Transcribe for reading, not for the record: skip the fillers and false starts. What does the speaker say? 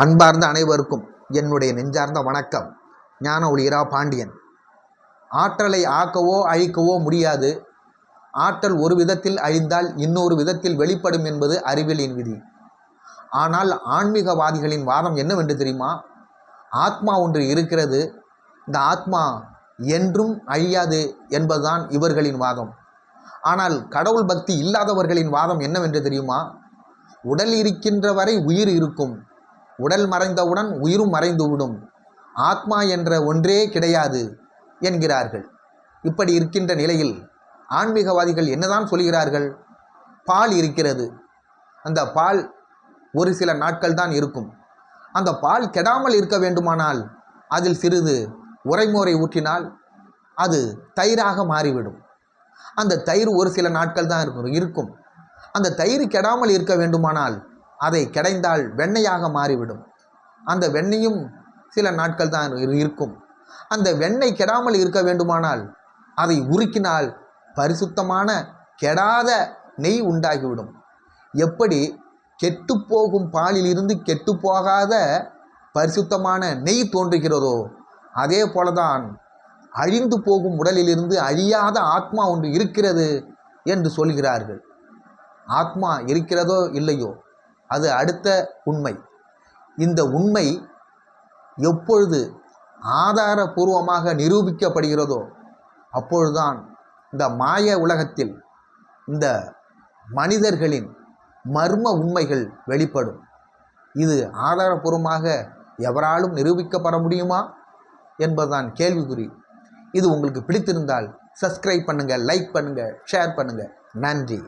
அன்பார்ந்த அனைவருக்கும் என்னுடைய நெஞ்சார்ந்த வணக்கம். ஞான ஒளிரா பாண்டியன். ஆற்றலை ஆக்கவோ அழிக்கவோ முடியாது. ஆற்றல் ஒரு விதத்தில் அழிந்தால் இன்னொரு விதத்தில் வெளிப்படும் என்பது அறிவியலின் விதி. ஆனால் ஆன்மீகவாதிகளின் வாதம் என்னவென்று தெரியுமா? ஆத்மா ஒன்று இருக்கிறது, இந்த ஆத்மா என்றும் அழியாது என்பதுதான் இவர்களின் வாதம். ஆனால் கடவுள் பக்தி இல்லாதவர்களின் வாதம் என்னவென்று தெரியுமா? உடல் இருக்கின்ற வரை உயிர் இருக்கும், உடல் மறைந்தவுடன் உயிரும் மறைந்துவிடும், ஆத்மா என்ற ஒன்றே கிடையாது என்கிறார்கள். இப்படி இருக்கின்ற நிலையில் ஆன்மீகவாதிகள் என்னதான் சொல்கிறார்கள்? பால் இருக்கிறது, அந்த பால் ஒரு சில நாட்கள் தான் இருக்கும். அந்த பால் கெடாமல் இருக்க வேண்டுமானால் அதில் சிறிது உரைமோரை ஊற்றினால் அது தயிராக மாறிவிடும். அந்த தயிர் ஒரு சில நாட்கள் தான் இருக்கும். அந்த தயிர் கெடாமல் இருக்க வேண்டுமானால் அதை கடைந்தால் வெண்ணெயாக மாறிவிடும். அந்த வெண்ணெயும் சில நாட்கள் தான் இருக்கும். அந்த வெண்ணெய் கெடாமல் இருக்க வேண்டுமானால் அதை உருக்கினால் பரிசுத்தமான கெடாத நெய் உண்டாகிவிடும். எப்படி கெட்டுப்போகும் பாலிலிருந்து கெட்டுப்போகாத பரிசுத்தமான நெய் தோன்றுகிறதோ அதே போலதான் அழிந்து போகும் உடலிலிருந்து அழியாத ஆத்மா ஒன்று இருக்கிறது என்று சொல்கிறார்கள். ஆத்மா இருக்கிறதோ இல்லையோ அது அடுத்த உண்மை. இந்த உண்மை எப்பொழுது ஆதாரபூர்வமாக நிரூபிக்கப்படுகிறதோ அப்பொழுதுதான் இந்த மாய உலகத்தில் இந்த மனிதர்களின் மர்ம உண்மைகள் வெளிப்படும். இது ஆதாரபூர்வமாக எவராலும் நிரூபிக்கப்பட முடியுமா என்பதுதான் கேள்விக்குறி. இது உங்களுக்கு பிடித்திருந்தால் சப்ஸ்கிரைப் பண்ணுங்கள், லைக் பண்ணுங்கள், ஷேர் பண்ணுங்கள். நன்றி.